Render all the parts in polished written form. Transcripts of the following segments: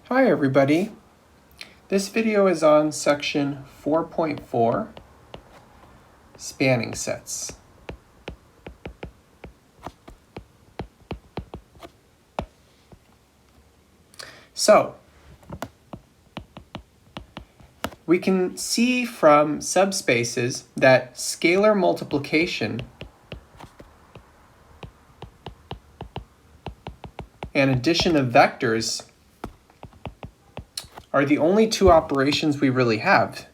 Hi everybody. This video is on section 4.4, spanning sets. So, we can see from subspaces that scalar multiplication and addition of vectors are the only two operations we really have.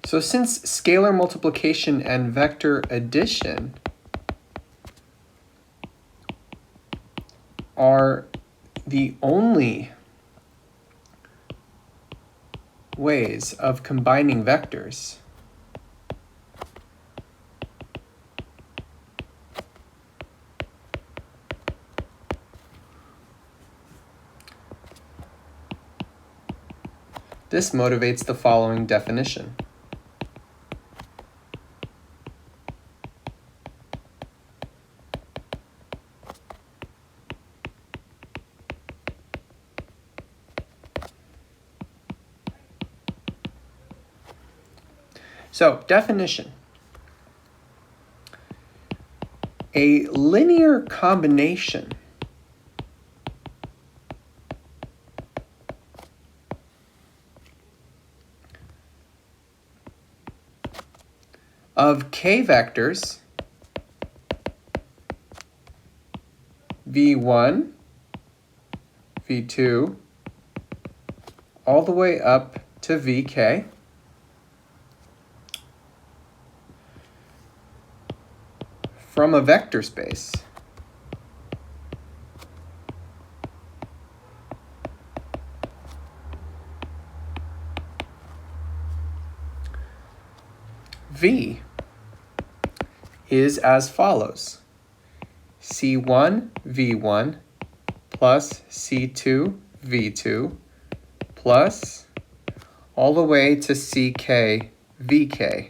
So since scalar multiplication and vector addition are the only ways of combining vectors, this motivates the following definition. So, definition. A linear combination of k vectors v1, v2, all the way up to vk from a vector space V is as follows: C1 V1 plus C2 V2 plus all the way to CK VK.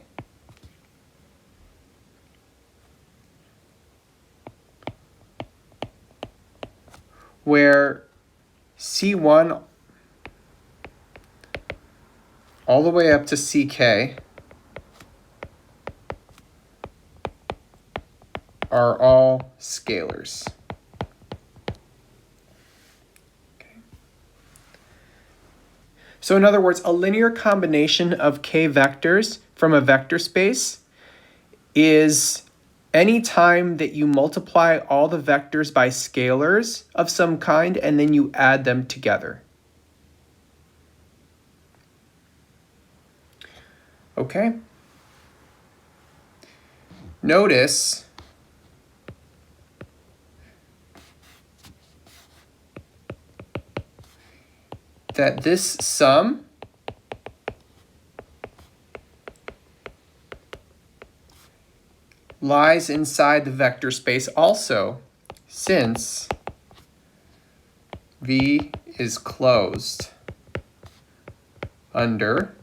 Where C1 all the way up to CK are all scalars. Okay. So in other words, a linear combination of k vectors from a vector space is any time that you multiply all the vectors by scalars of some kind and then you add them together. Okay? Notice that this sum lies inside the vector space also, since V is closed under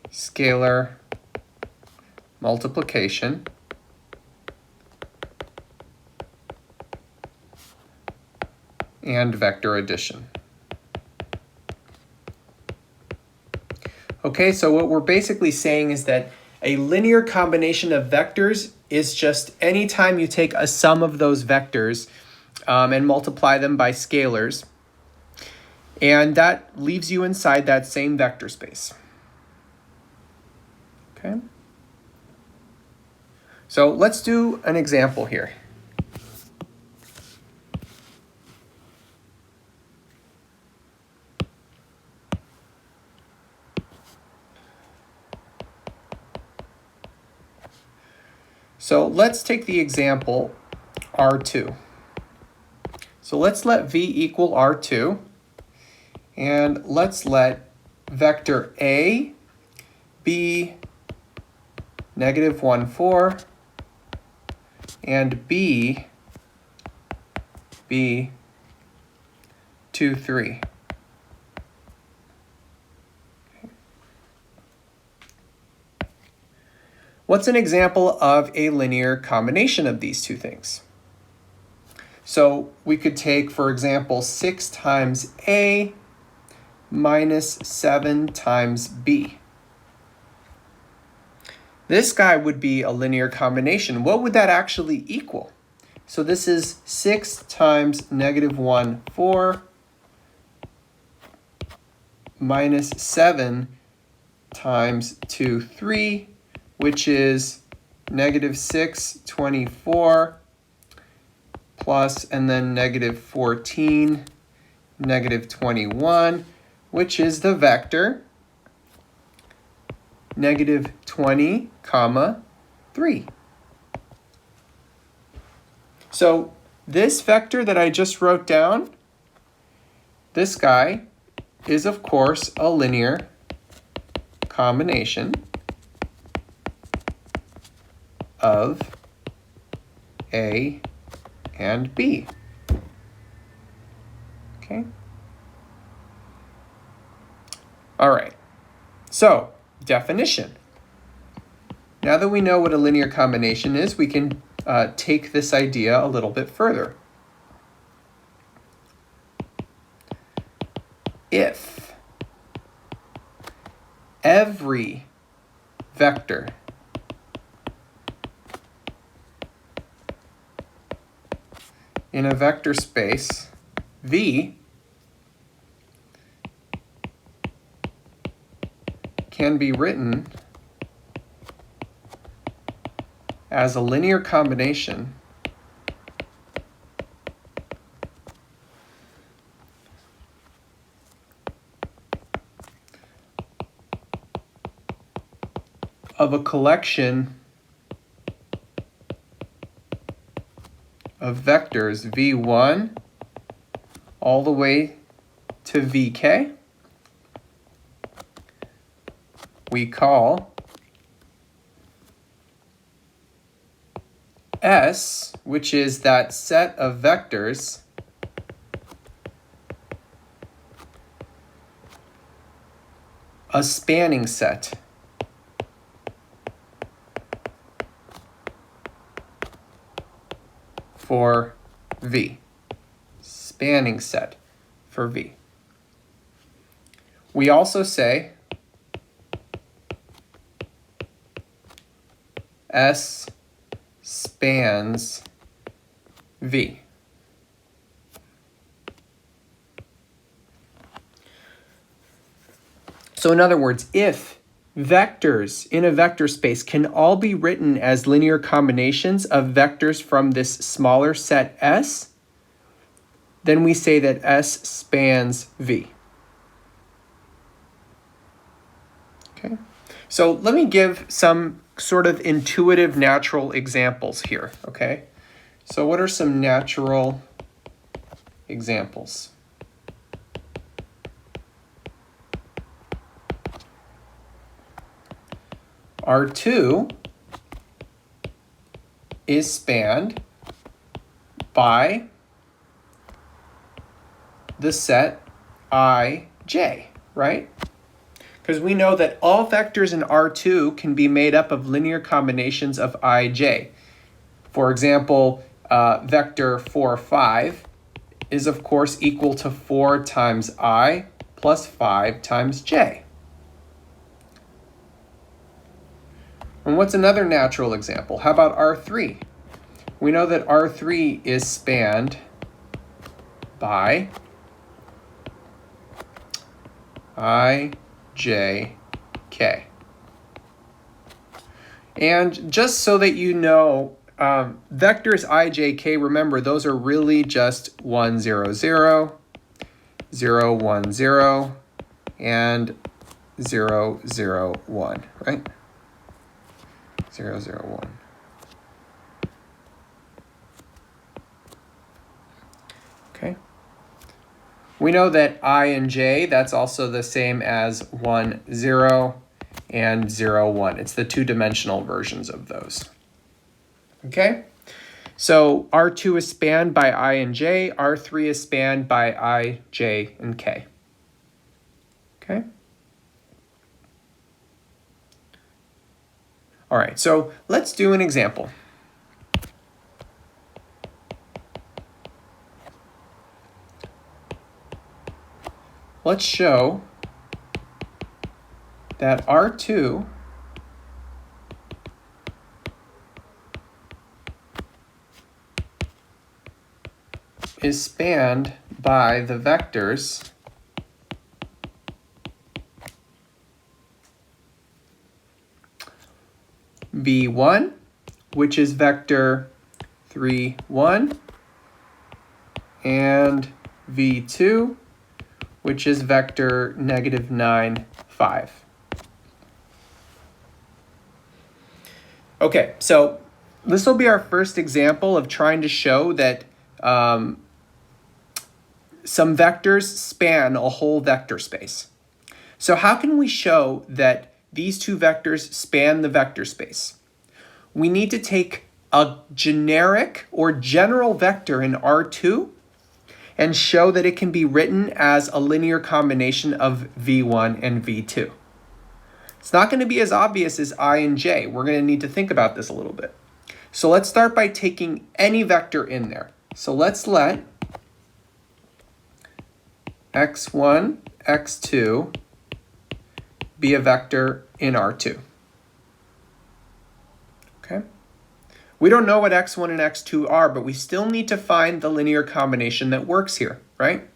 scalar multiplication and vector addition. Okay, so what we're basically saying is that a linear combination of vectors is just any time you take a sum of those vectors and multiply them by scalars, and that leaves you inside that same vector space. Okay? So let's do an example here. So let's take the example R2. So let's let V equal R2, and let's let vector A be -1, 4, and B be 2, 3. What's an example of a linear combination of these two things? So we could take, for example, 6 times A minus 7 times B. This guy would be a linear combination. What would that actually equal? So this is 6 times -1, 4, minus 7 times 2, 3, which is -6, 24, plus, and then -14, -21, which is the vector -20, 3. So this vector that I just wrote down, this guy is of course a linear combination of A and B. Okay. All right. So, definition. Now that we know what a linear combination is, we can take this idea a little bit further. If every vector in a vector space V can be written as a linear combination of a collection of vectors V1 all the way to Vk, we call S, which is that set of vectors a spanning set. For V, spanning set for V. We also say S spans V. So in other words, if vectors in a vector space can all be written as linear combinations of vectors from this smaller set S, then we say that S spans V. Okay. So let me give some sort of intuitive natural examples here, okay? So what are some natural examples? R2 is spanned by the set ij, right? Because we know that all vectors in R2 can be made up of linear combinations of ij. For example, vector 4, 5 is of course equal to 4 times I plus 5 times j. And what's another natural example? How about R3? We know that R3 is spanned by I, J, K. And just so that you know, vectors I, J, K, remember, those are really just 1, 0, 0, 0, 1, 0, and 0, 0, 1, right? 0, 0, 1. Okay. We know that I and j, that's also the same as 1, 0, and 0, 1. It's the two-dimensional versions of those. Okay? So R2 is spanned by I and j. R3 is spanned by I, j, and k. Okay? All right, so let's do an example. Let's show that R2 is spanned by the vectors V1, which is vector 3, 1, and V2, which is vector -9, 5. Okay, so this will be our first example of trying to show that some vectors span a whole vector space. So how can we show that these two vectors span the vector space? We need to take a generic or general vector in R2 and show that it can be written as a linear combination of V1 and V2. It's not going to be as obvious as I and J. We're going to need to think about this a little bit. So let's start by taking any vector in there. So let's let x1, x2 be a vector in R2. Okay? We don't know what x1 and x2 are, but we still need to find the linear combination that works here, right?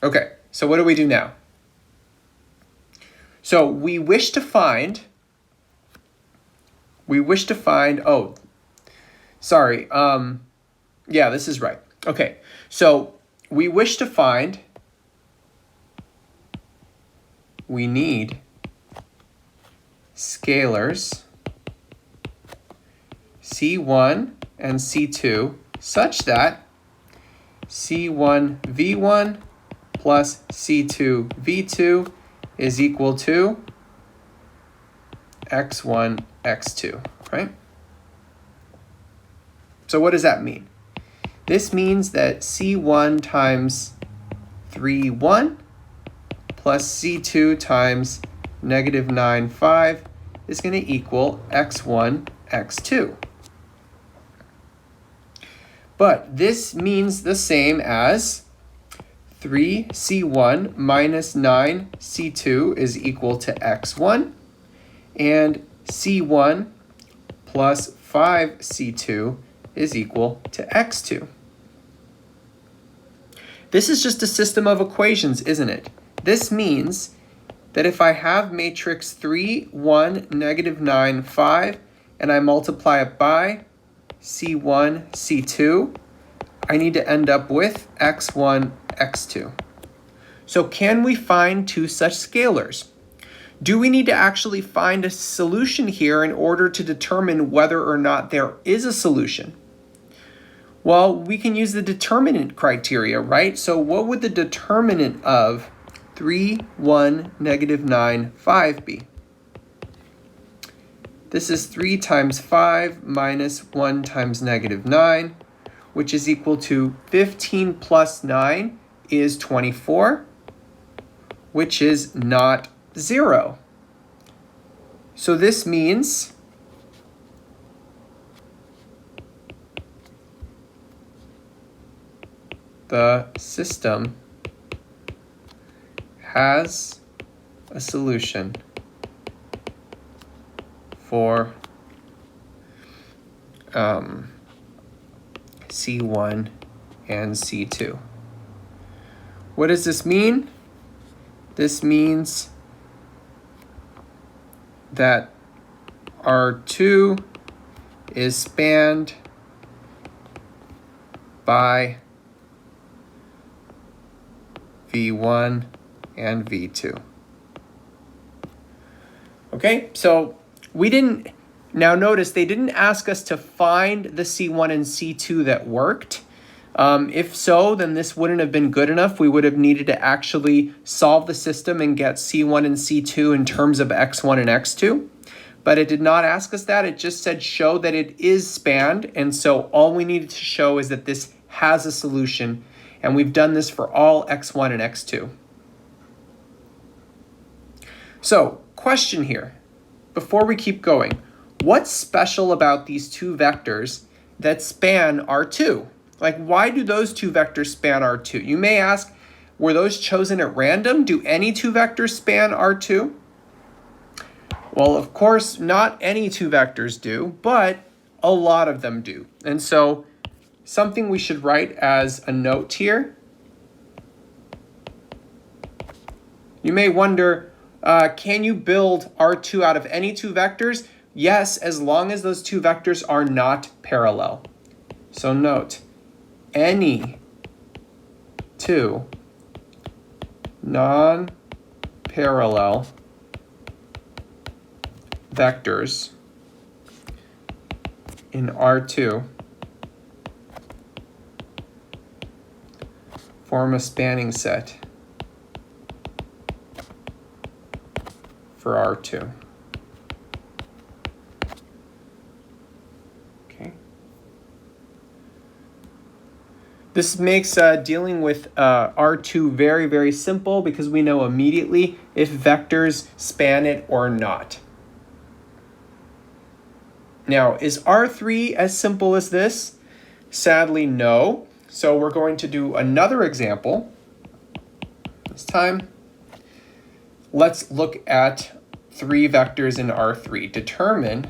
Okay, so what do we do now? So we wish to find, oh, sorry, yeah, this is right. Okay, so we wish to find, we need scalars C1 and C2 such that C1 V1 plus C2 V2 is equal to x1 x2, right? So what does that mean? This means that C1 times 3, 1 plus C2 times -9, 5 is going to equal x1 x2. But this means the same as 3C1 minus 9C2 is equal to x1, and C1 plus 5C2 is equal to x2. This is just a system of equations, isn't it? This means that if I have matrix 3, 1, -9, 5, and I multiply it by C1, C2, I need to end up with x1, x2. So can we find two such scalars? Do we need to actually find a solution here in order to determine whether or not there is a solution? Well, we can use the determinant criteria, right? So what would the determinant of 3, 1, -9, 5 be? This is 3 times 5 minus 1 times -9, which is equal to 15 plus 9 is 24, which is not 0. So this means the system has a solution for C1 and C2. What does this mean? This means that R2 is spanned by V1 and V2. Okay, so we didn't, now notice they didn't ask us to find the C1 and C2 that worked. If so, then this wouldn't have been good enough. We would have needed to actually solve the system and get C1 and C2 in terms of x1 and x2. But it did not ask us that. It just said show that it is spanned. And so all we needed to show is that this has a solution. And we've done this for all x1 and x2. So, question here. before we keep going, what's special about these two vectors that span R2? Like, why do those two vectors span R2? You may ask, were those chosen at random? Do any two vectors span R2? Well, of course, not any two vectors do, but a lot of them do. And so something we should write as a note here. You may wonder, can you build R2 out of any two vectors? Yes, as long as those two vectors are not parallel. So note, any two non-parallel vectors in R2 form a spanning set for R2. Okay. This makes dealing with R2 very, very simple because we know immediately if vectors span it or not. Now, is R3 as simple as this? Sadly, no. So we're going to do another example. This time, let's look at three vectors in R3. Determine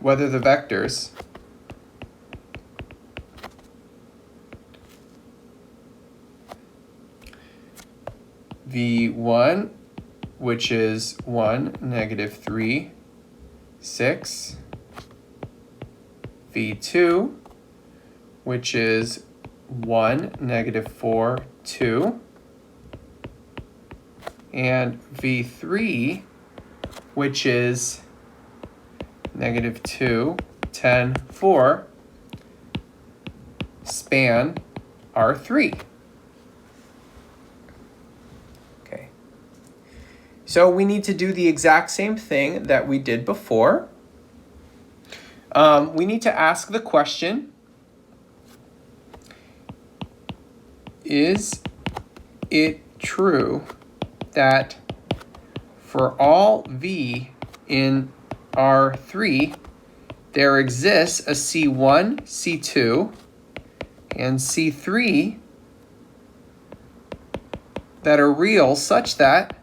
whether the vectors v1, which is 1, -3, 6, v2, which is 1, -4, 2, and v3, which is -2, 10, 4, span R3. Okay. So we need to do the exact same thing that we did before. We need to ask the question, is it true that for all v in R3, there exists a C1, C2, and C3 that are real such that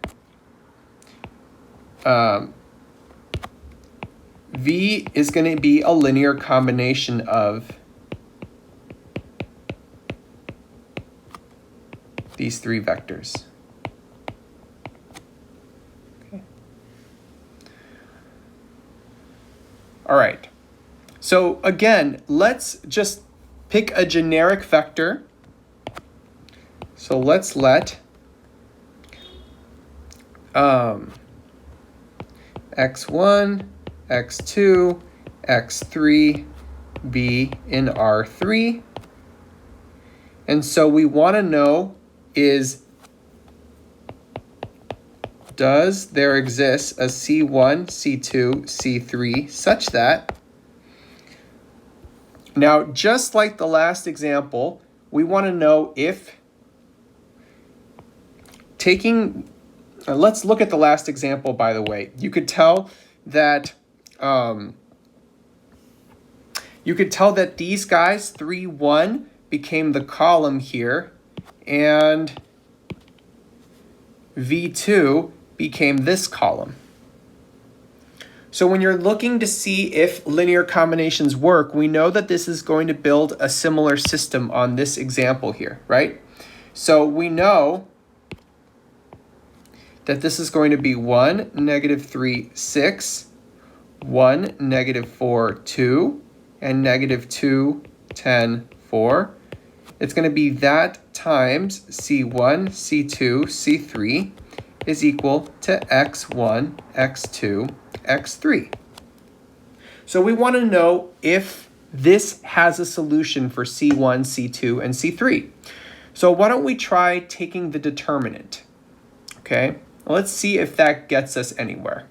V is going to be a linear combination of these three vectors. Okay. All right. So again, let's just pick a generic vector. So let's let x1, x2, x3 be in R3. And so we want to know is, does there exist a C1, C2, C3 such that, now just like the last example, we want to know if taking, let's look at the last example, by the way. You could tell that these guys, 3, 1, became the column here, and V2 became this column. So when you're looking to see if linear combinations work, we know that this is going to build a similar system on this example here, right? So we know that this is going to be 1, -3, 6, 1, -4, 2, and -2, 10, 4. It's going to be that times C1, C2, C3 is equal to x1, x2, x3. So we want to know if this has a solution for C1, C2, and C3. So why don't we try taking the determinant? Okay, let's see if that gets us anywhere.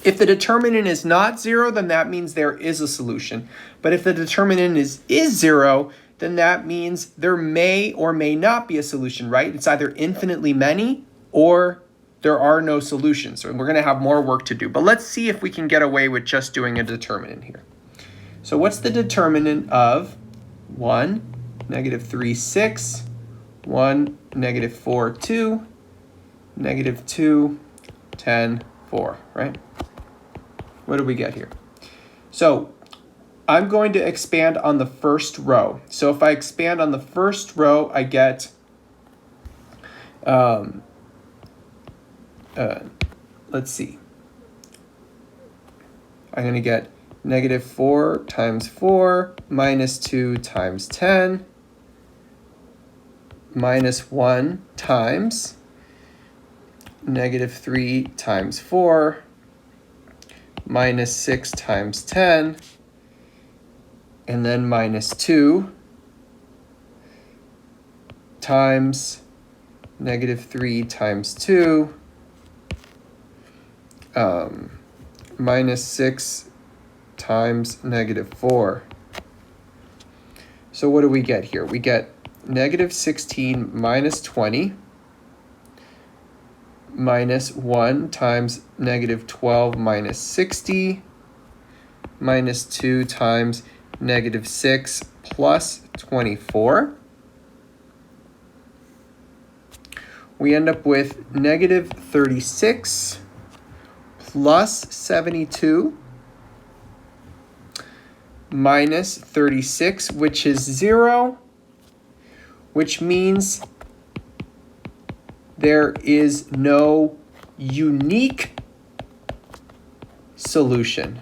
If the determinant is not 0, then that means there is a solution. But if the determinant is 0, then that means there may or may not be a solution, right? It's either infinitely many or there are no solutions. So we're going to have more work to do. But let's see if we can get away with just doing a determinant here. So what's the determinant of 1, -3, 6, 1, -4, 2, -2, 10, 4, right? What do we get here? So I'm going to expand on the first row. So if I expand on the first row, I get, let's see. I'm going to get -4 times 4 minus 2 times 10 minus 1 times -3 times 4 minus 6 times 10 and then minus 2 times -3 times 2 minus 6 times -4. So what do we get here? We get -16 minus 20 minus 1 times -12 minus 60 minus 2 times -6 plus 24. We end up with -36 plus 72 minus 36, which is 0, which means there is no unique solution.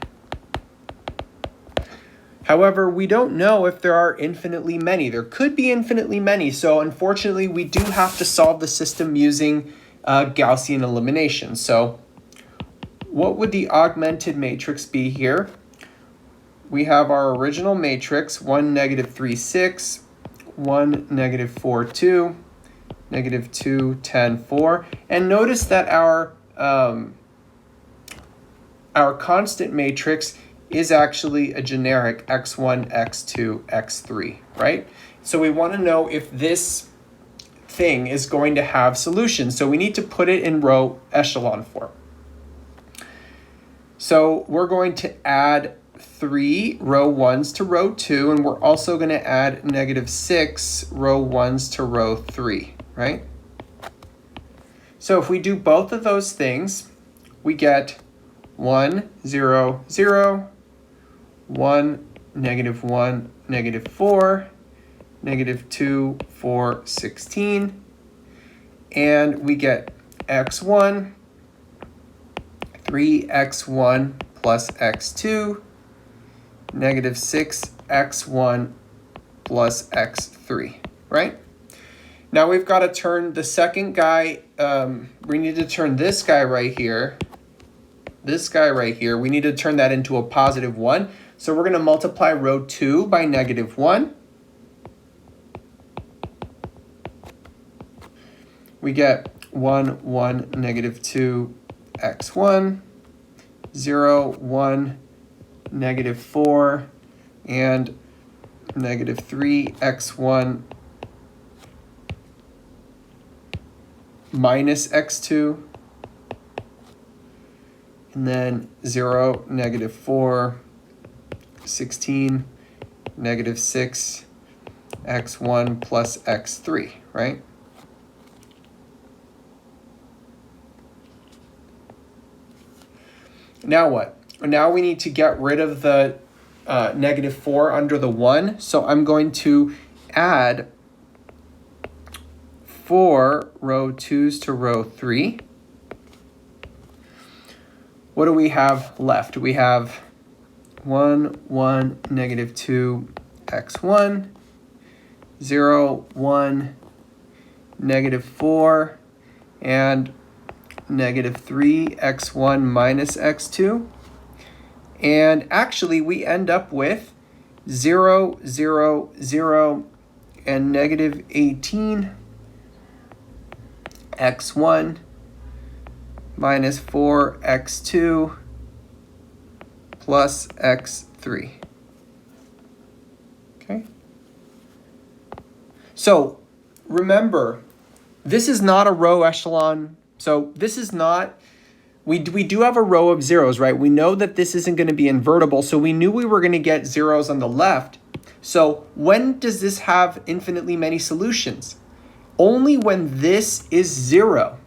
However, we don't know if there are infinitely many. There could be infinitely many, so unfortunately we do have to solve the system using Gaussian elimination. So what would the augmented matrix be here? We have our original matrix, 1, -3, 6, 1, -4, 2, -2, 10, 4. And notice that our constant matrix is actually a generic x1, x2, x3, right? So we want to know if this thing is going to have solutions. So we need to put it in row echelon form. So we're going to add 3 row 1s to row 2, and we're also going to add -6 row 1s to row 3, right? So if we do both of those things, we get 1, 0, 0, 1, -1, -4, -2, 4, 16, and we get x1, 3x1 plus x2, -6x1 plus x3, right? Now we've got to turn the second guy, we need to turn this guy right here, we need to turn that into a +1. So we're going to multiply row 2 by -1. We get 1, 1, -2, x1, 0, 1, -4, and -3x1 minus x2, and then 0, -4, 16, -6, x1 plus x3, right? Now what? Now we need to get rid of the -4 under the 1. So I'm going to add 4 row 2s to row 3. What do we have left? We have 1, 1, -2, x1, 0, 1, -4, and -3 x1 minus x2. And actually we end up with 0, 0, 0, and -18 x1 minus 4 x2 plus x3. Okay. So remember, this is not a row echelon. So this is not, we do have a row of zeros, right? We know that this isn't going to be invertible, so we knew we were going to get zeros on the left. So when does this have infinitely many solutions? Only when this is 0.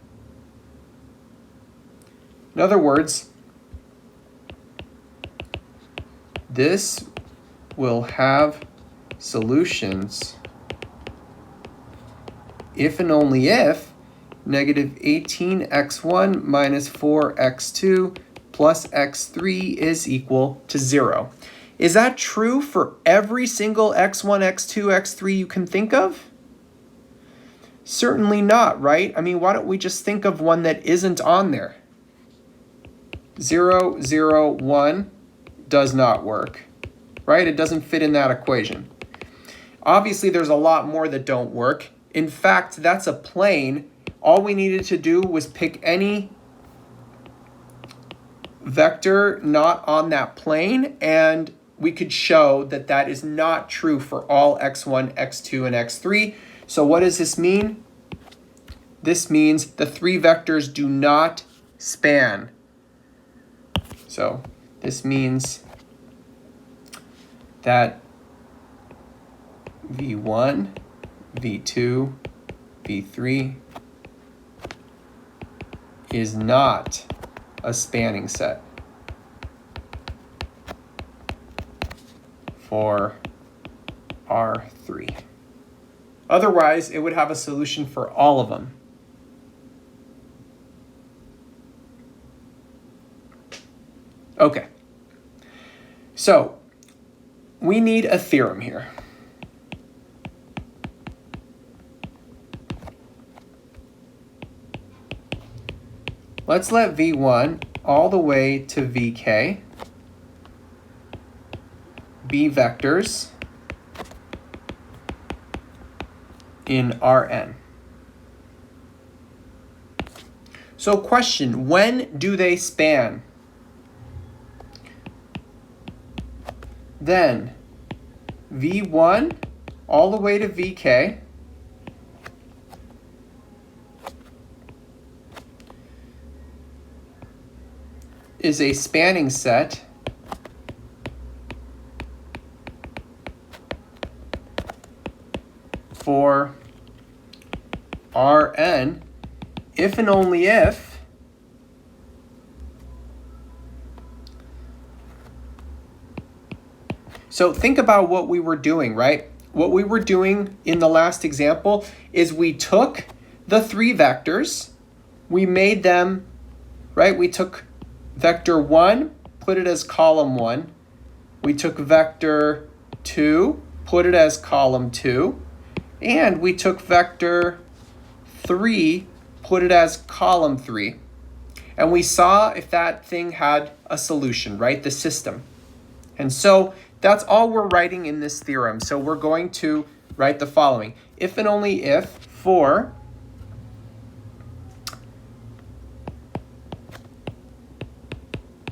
In other words, this will have solutions if and only if negative 18x1 minus 4x2 plus x3 is equal to 0. Is that true for every single x1, x2, x3 you can think of? Certainly not, right? I mean, why don't we just think of one that isn't on there? 0, 0, 1 does not work, right? It doesn't fit in that equation. Obviously, there's a lot more that don't work. In fact, that's a plane. All we needed to do was pick any vector not on that plane, and we could show that that is not true for all x1, x2, and x3. So what does this mean? This means the 3 vectors do not span. So this means that v1, v2, v3 is not a spanning set for R3. Otherwise, it would have a solution for all of them. Okay, so we need a theorem here. Let's let V1 all the way to Vk be vectors in Rn. So question, when do they span? Then V1 all the way to Vk is a spanning set for Rn if and only if so think about what we were doing, right? What we were doing in the last example is we took the 3 vectors, we made them, right? We took vector 1, put it as column 1. We took vector 2, put it as column 2. And we took vector 3, put it as column 3. And we saw if that thing had a solution, right? The system. And so that's all we're writing in this theorem. So we're going to write the following. If and only if for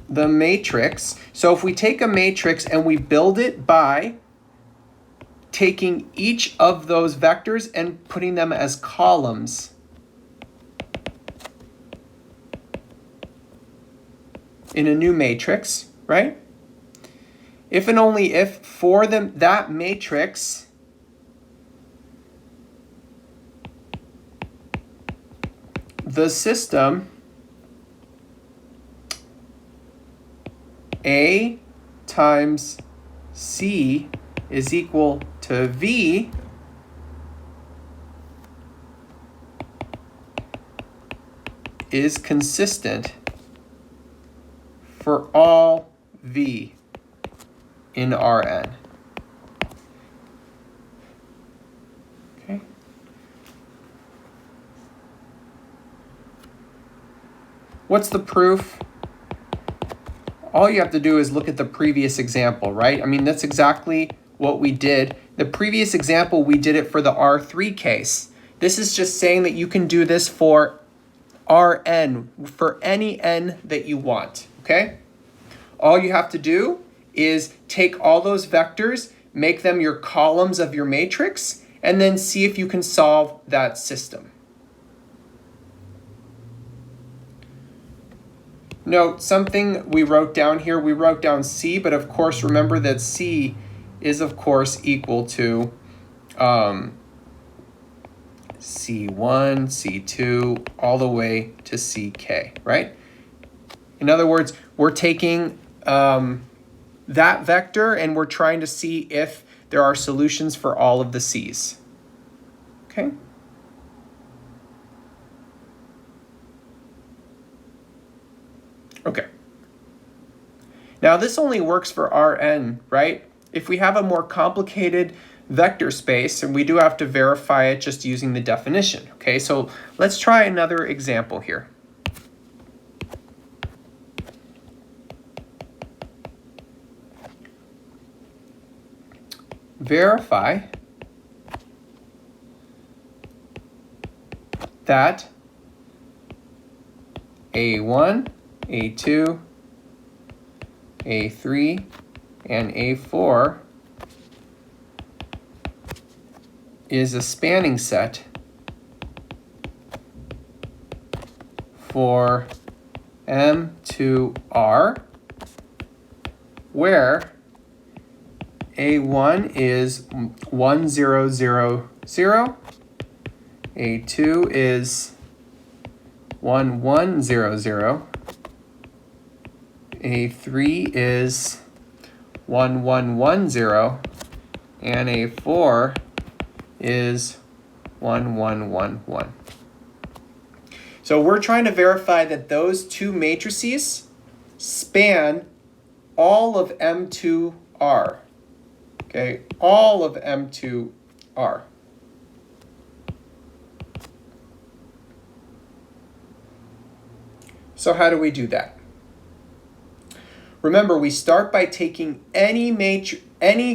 the matrix. So if we take a matrix and we build it by taking each of those vectors and putting them as columns in a new matrix, right? If and only if for that matrix the system A times C is equal to V, is consistent for all V in Rn. Okay. What's the proof? All you have to do is look at the previous example, right? I mean, that's exactly what we did. The previous example, we did it for the R3 case. This is just saying that you can do this for Rn, for any n that you want, okay? All you have to do is take all those vectors, make them your columns of your matrix, and then see if you can solve that system. Note something we wrote down here. We wrote down C, but of course remember that C is of course equal to C1, C2, all the way to CK, right? In other words, we're taking that vector and we're trying to see if there are solutions for all of the C's. Okay? Okay. Now this only works for Rn, right? If we have a more complicated vector space, and we do have to verify it just using the definition. Okay, so let's try another example here. Verify that A1, A2, A3, and A4 is a spanning set for M2R, where A1 is 1, 0, 0, 0, A2 is 1, 1, 0, 0, A3 is 1, 1, 1, 0, and A4 is 1, 1, 1, 1. So we're trying to verify that those two matrices span all of M2R. Okay, all of M2R. So how do we do that? Remember, we start by taking any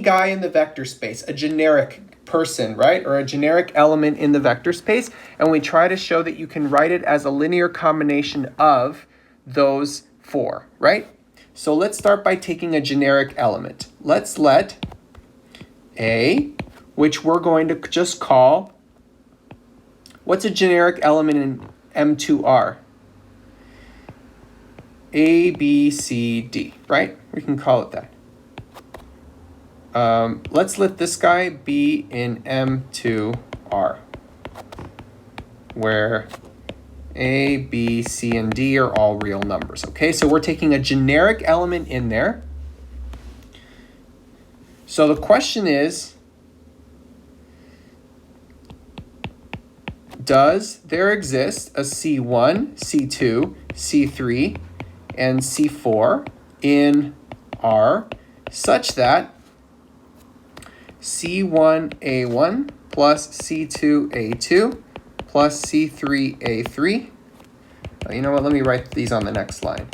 guy in the vector space, a generic person, right? Or a generic element in the vector space, and we try to show that you can write it as a linear combination of those four, right? So let's start by taking a generic element. Let's let A, which we're going to just call, what's a generic element in M2R? A, B, C, D, right? We can call it that. Let's let this guy be in M2R, where A, B, C, and D are all real numbers. Okay, so we're taking a generic element in there. So the question is, does there exist a C1, C2, C3, and C4 in R such that C1A1 plus C2A2 plus C3A3. You know what? Let me write these on the next line.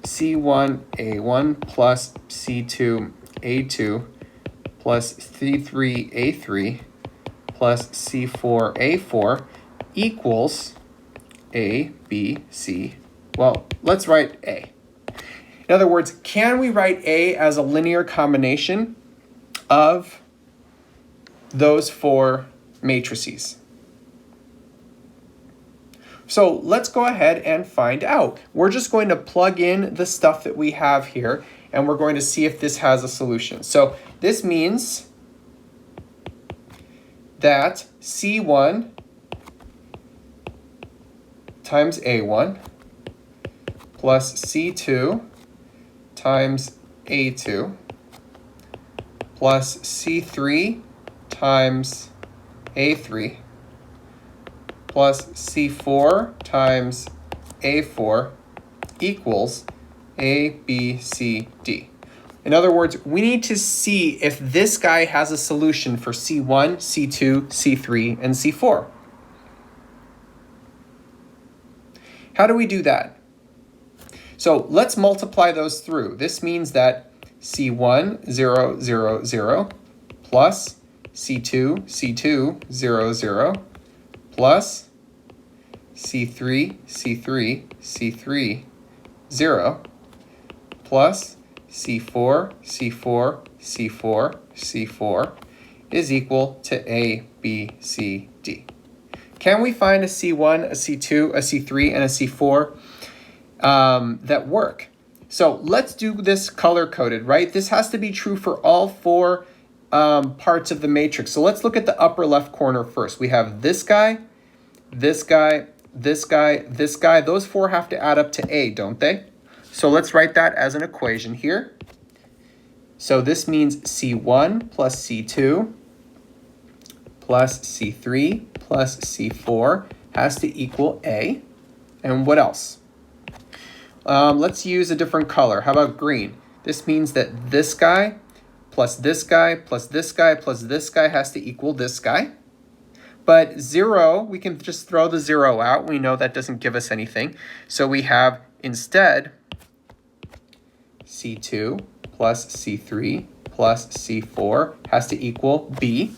C1A1 plus C2A2 plus C3A3 plus C4A4 equals A, B, C. Well, let's write A. In other words, can we write A as a linear combination of those four matrices? So let's go ahead and find out. We're just going to plug in the stuff that we have here, and we're going to see if this has a solution. So this means that C1 times A1 plus C2 times A2 plus C3 times A3 plus C4 times A4 equals A, B, C, D. In other words, we need to see if this guy has a solution for C1, C2, C3, and C4. How do we do that? So let's multiply those through. This means that C1, 0, 0, 0 plus C2, C2, 0, 0 plus C3, C3, C3, 0 plus C4, C4, C4, C4 is equal to A, B, C, D. Can we find a C1, a C2, a C3, and a C4 that work? So let's do this color-coded, right? This has to be true for all four parts of the matrix. So let's look at the upper left corner first. We have this guy, this guy, this guy, this guy. Those four have to add up to A, don't they? So let's write that as an equation here. So this means C1 plus C2 plus C3 plus C4 has to equal A. And what else? Let's use a different color. How about green? This means that this guy plus this guy plus this guy plus this guy has to equal this guy. But 0, we can just throw the 0 out. We know that doesn't give us anything. So we have instead C2 plus C3 plus C4 has to equal B.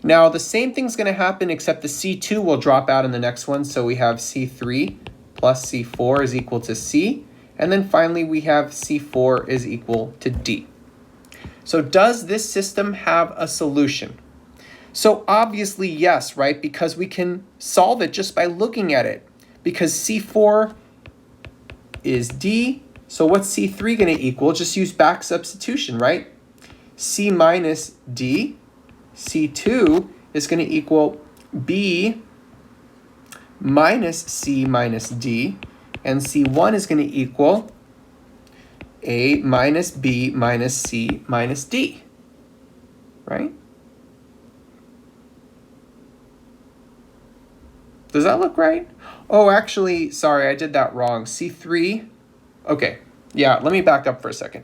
Now the same thing's going to happen except the C2 will drop out in the next one. So we have C3 plus C4 is equal to C. And then finally we have C4 is equal to D. So does this system have a solution? So obviously yes, right? Because we can solve it just by looking at it. Because C4 is D. So what's C3 going to equal? Just use back substitution, right? C minus D. C2 is going to equal B minus C minus D. And C1 is going to equal A minus B minus C minus D, right? Does that look right? Oh, actually, sorry, I did that wrong. C3, okay. Yeah, let me back up for a second.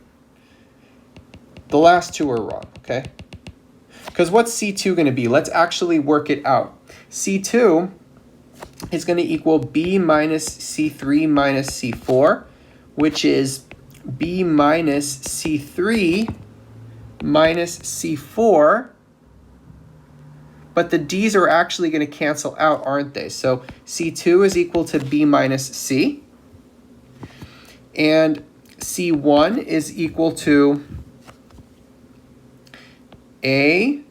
The last two are wrong, okay? Because what's C2 going to be? Let's actually work it out. C2 is going to equal B minus C3 minus C4, which is B minus C3 minus C4. But the D's are actually going to cancel out, aren't they? So C2 is equal to B minus C. And C1 is equal to A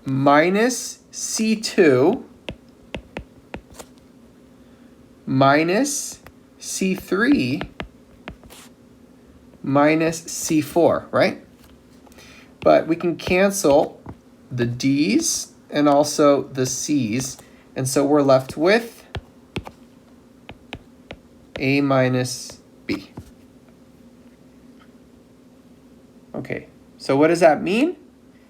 minus C2 minus C3 minus C4, right? But we can cancel the D's and also the C's. And so we're left with A minus B. Okay, so what does that mean?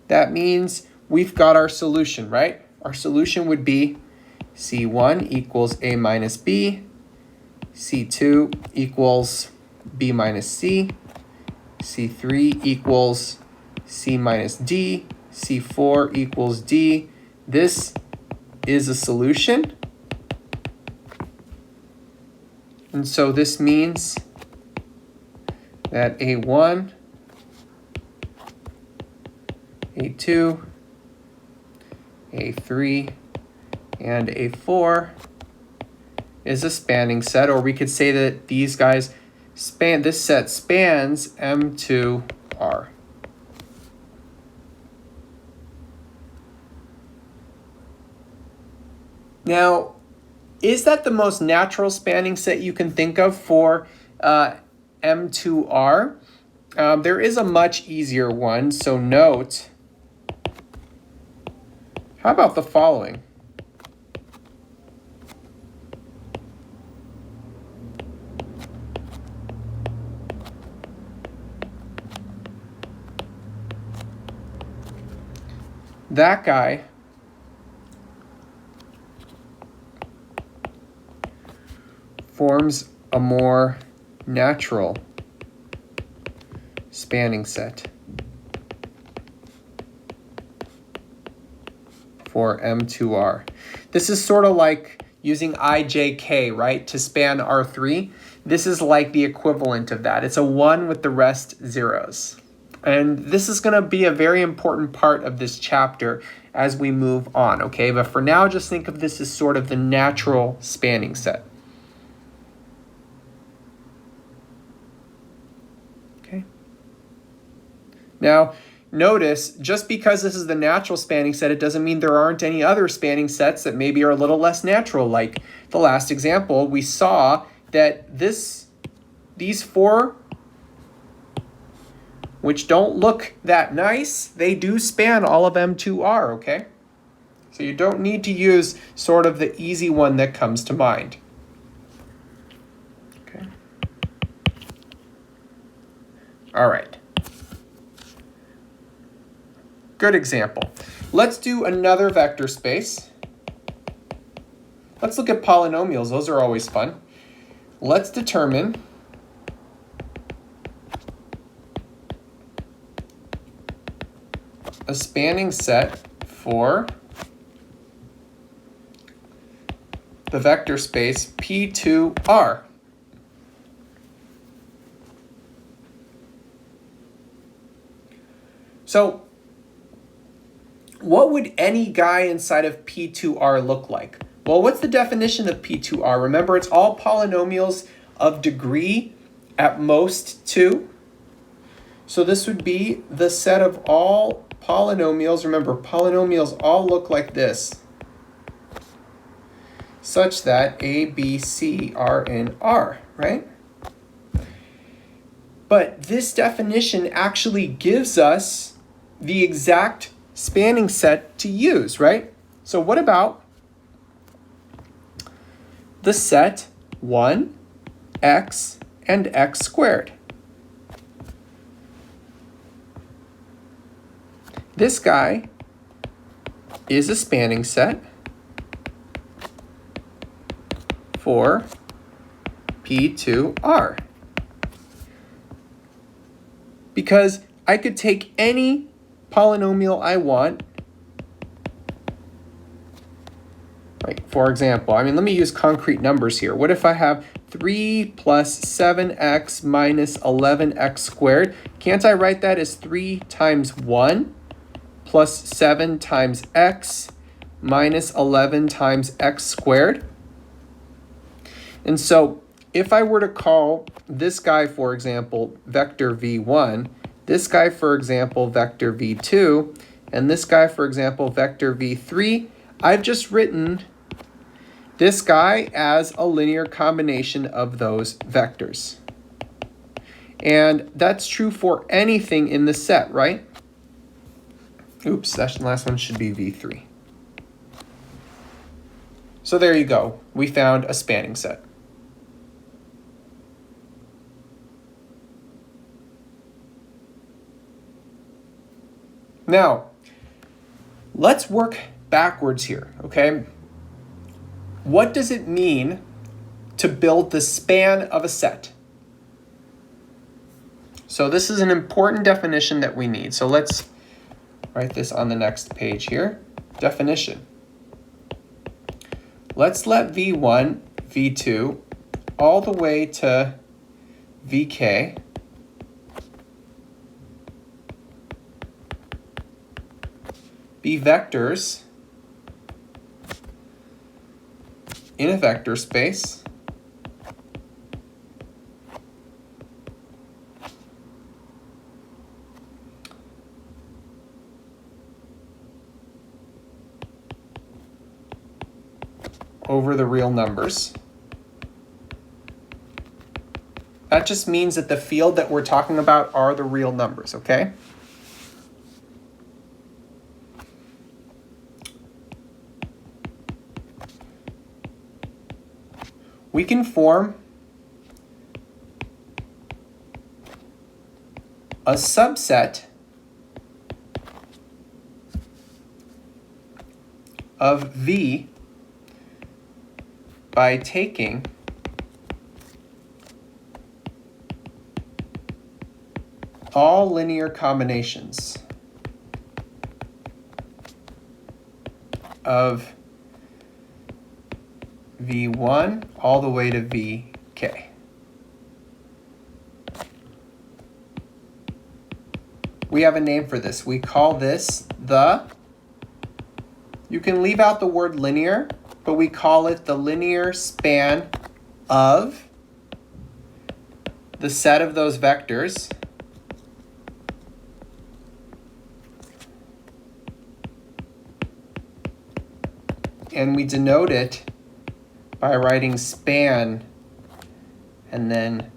That means we've got our solution, right? Our solution would be C1 equals A minus B, C2 equals B minus C, C3 equals C minus D, C4 equals D. This is a solution. And so this means that A1, A2, A3, and A4 is a spanning set, or we could say that these guys span, this set spans M2R. Now, is that the most natural spanning set you can think of for M2R? There is a much easier one, so note, how about the following? That guy forms a more natural spanning set for M2R. This is sort of like using IJK, right, to span R3. This is like the equivalent of that. It's a 1 with the rest zeros. And this is going to be a very important part of this chapter as we move on, okay? But for now, just think of this as sort of the natural spanning set. Okay. Now, notice just because this is the natural spanning set, it doesn't mean there aren't any other spanning sets that maybe are a little less natural. Like the last example, we saw that these four, which don't look that nice, they do span all of M2R, okay? So you don't need to use sort of the easy one that comes to mind. Okay. All right. Good example. Let's do another vector space. Let's look at polynomials. Those are always fun. Let's determine a spanning set for the vector space P2R. So what would any guy inside of P2R look like? Well, what's the definition of P2R? Remember, it's all polynomials of degree at most 2. So this would be the set of all polynomials. Remember, polynomials all look like this, such that A, B, C are in R, right? But this definition actually gives us the exact spanning set to use, right? So what about the set 1, x, and x squared? This guy is a spanning set for P2R. Because I could take any polynomial I want. Like, for example, let me use concrete numbers here. What if I have 3 plus 7x minus 11x squared? Can't I write that as 3 times 1 plus 7 times x minus 11 times x squared? And so if I were to call this guy, for example, vector v1, this guy, for example, vector v2, and this guy, for example, vector v3, I've just written this guy as a linear combination of those vectors. And that's true for anything in the set, right? Oops, that last one should be v3. So there you go. We found a spanning set. Now, let's work backwards here, okay? What does it mean to build the span of a set? So this is an important definition that we need. So let's write this on the next page here. Definition. Let's let v1, v2, all the way to vk be vectors in a vector space over the real numbers. That just means that the field that we're talking about are the real numbers, okay? We can form a subset of V by taking all linear combinations of V1 all the way to Vk. We have a name for this. We call this you can leave out the word linear, but we call it the linear span of the set of those vectors and we denote it by writing span, and then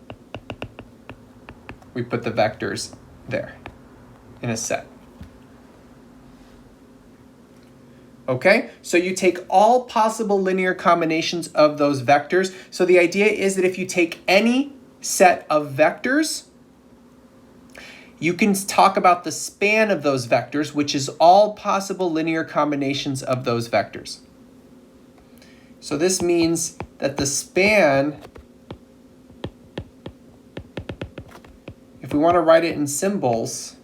we put the vectors there in a set. Okay, so you take all possible linear combinations of those vectors. So the idea is that if you take any set of vectors, you can talk about the span of those vectors, which is all possible linear combinations of those vectors. So this means that the span, if we want to write it in symbols,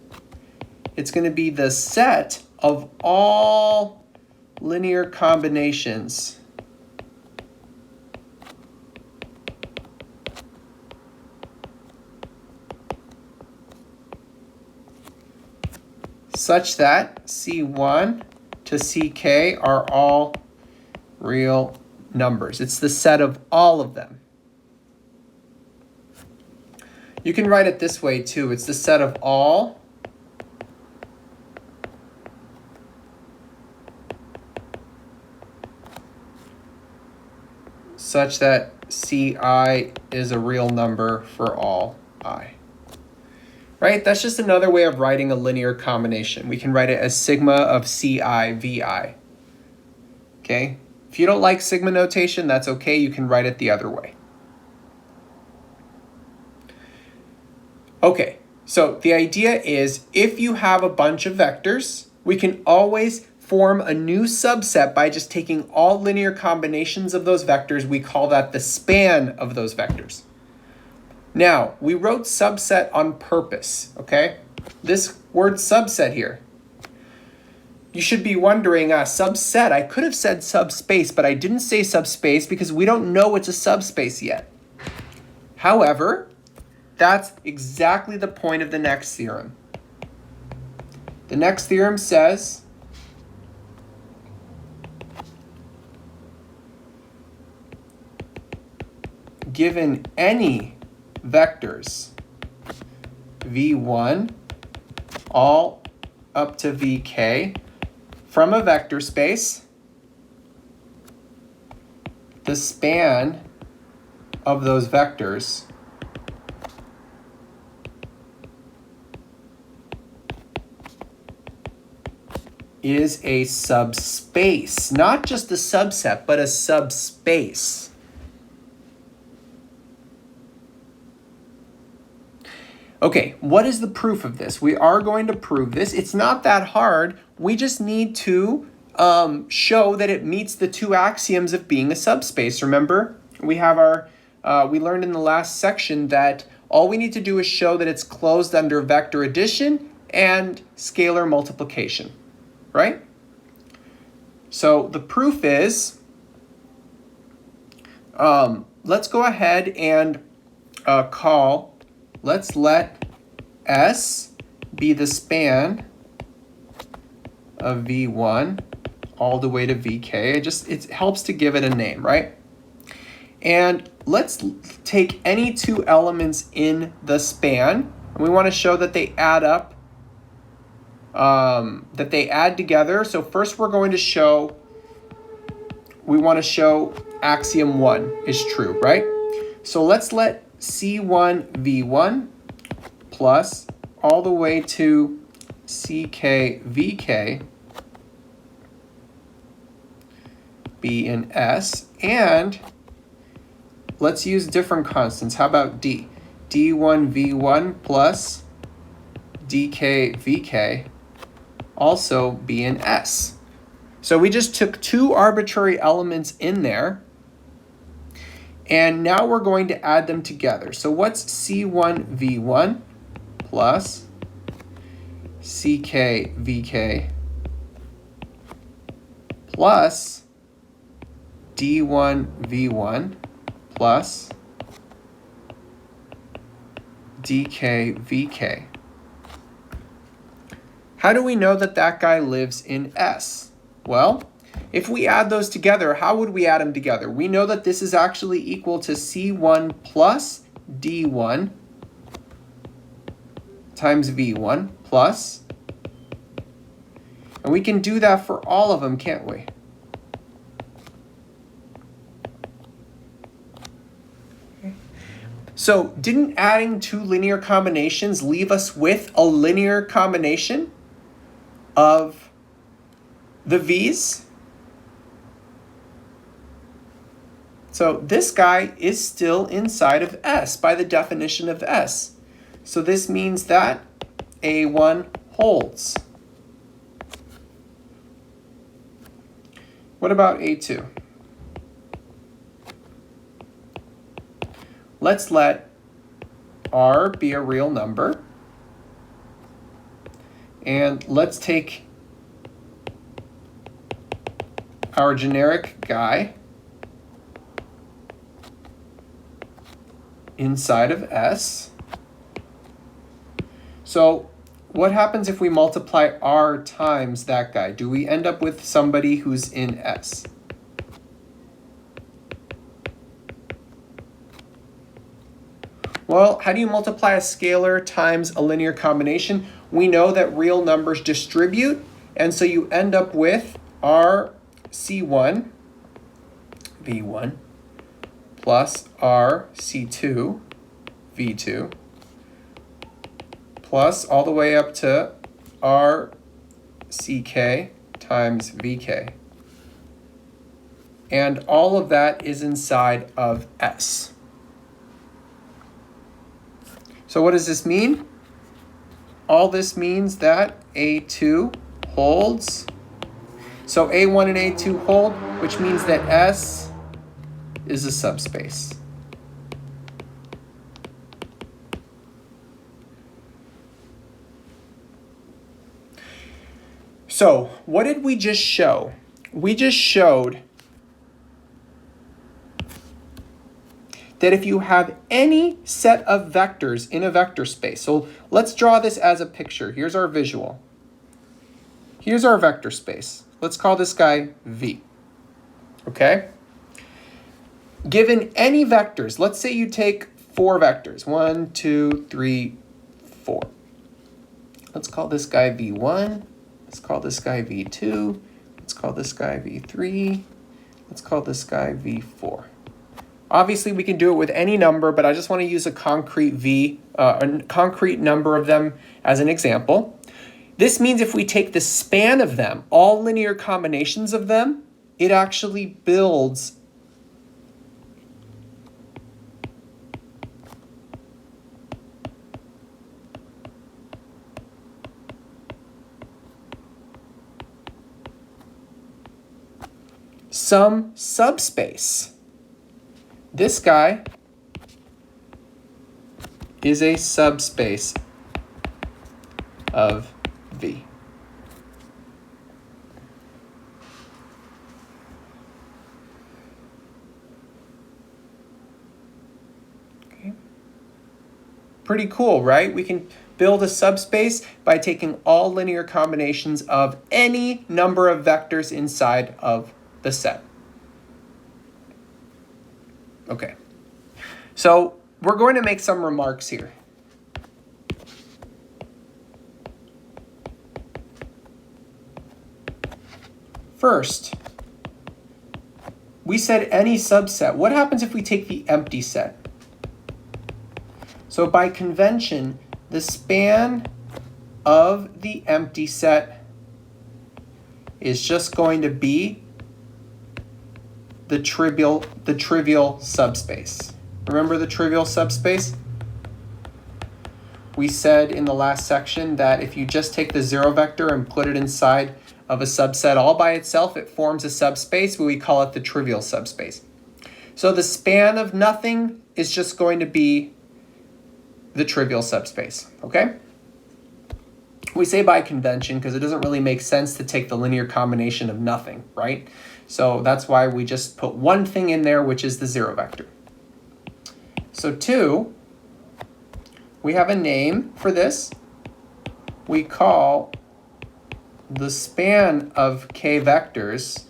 it's going to be the set of all linear combinations such that C1 to CK are all real numbers. It's the set of all of them. You can write it this way too. It's the set of all such that Ci is a real number for all I. Right? That's just another way of writing a linear combination. We can write it as sigma of Ci Vi. Okay? If you don't like sigma notation, that's okay. You can write it the other way. Okay, so the idea is if you have a bunch of vectors, we can always form a new subset by just taking all linear combinations of those vectors. We call that the span of those vectors. Now, we wrote subset on purpose, okay? This word subset here. You should be wondering, subset, I could have said subspace, but I didn't say subspace because we don't know it's a subspace yet. However, that's exactly the point of the next theorem. The next theorem says given any vectors v1 all up to vk from a vector space, the span of those vectors is a subspace. Not just a subset, but a subspace. Okay, what is the proof of this? We are going to prove this. It's not that hard. We just need to show that it meets the two axioms of being a subspace. Remember, we have we learned in the last section that all we need to do is show that it's closed under vector addition and scalar multiplication, right? So the proof is, let's go ahead and let's let S be the span of V1 all the way to VK. It helps to give it a name, right? And let's take any two elements in the span, and we want to show that they add up, that they add together. So first we want to show Axiom One is true, right? So let's let C1 V1 plus all the way to CK VK be in S, and let's use different constants. How about D? D1 V1 plus DK VK also be in S. So we just took two arbitrary elements in there, and now we're going to add them together. So what's C1 V1 plus CK VK plus D1 V1 plus DK VK? How do we know that that guy lives in S? Well, if we add those together, how would we add them together? We know that this is actually equal to C1 plus D1 times V1 plus, and we can do that for all of them, can't we? So didn't adding two linear combinations leave us with a linear combination of the V's? So this guy is still inside of S by the definition of S. So this means that A1 holds. What about A2? Let's let R be a real number. And let's take our generic guy inside of S. So what happens if we multiply R times that guy? Do we end up with somebody who's in S? Well, how do you multiply a scalar times a linear combination? We know that real numbers distribute, and so you end up with RC1 V1 plus RC2 V2 plus all the way up to RCK times VK. And all of that is inside of S. So what does this mean? All this means that A2 holds. So A1 and A2 hold, which means that S is a subspace. So what did we just show? We just showed that if you have any set of vectors in a vector space, so let's draw this as a picture. Here's our visual. Here's our vector space. Let's call this guy V, okay? Given any vectors, let's say you take 4 vectors, 1, 2, 3, 4. Let's call this guy V1. Let's call this guy V2. Let's call this guy V3. Let's call this guy V4. Obviously, we can do it with any number, but I just want to use a concrete a concrete number of them as an example. This means if we take the span of them, all linear combinations of them, it actually builds some subspace. This guy is a subspace of V. Okay. Pretty cool, right? We can build a subspace by taking all linear combinations of any number of vectors inside of the set. Okay, so we're going to make some remarks here. First, we said any subset. What happens if we take the empty set? So by convention, the span of the empty set is just going to be the trivial subspace. Remember the trivial subspace? We said in the last section that if you just take the 0 vector and put it inside of a subset all by itself, it forms a subspace, but we call it the trivial subspace. So the span of nothing is just going to be the trivial subspace, okay? We say by convention because it doesn't really make sense to take the linear combination of nothing, right? So that's why we just put one thing in there, which is the 0 vector. So 2, we have a name for this. We call the span of k vectors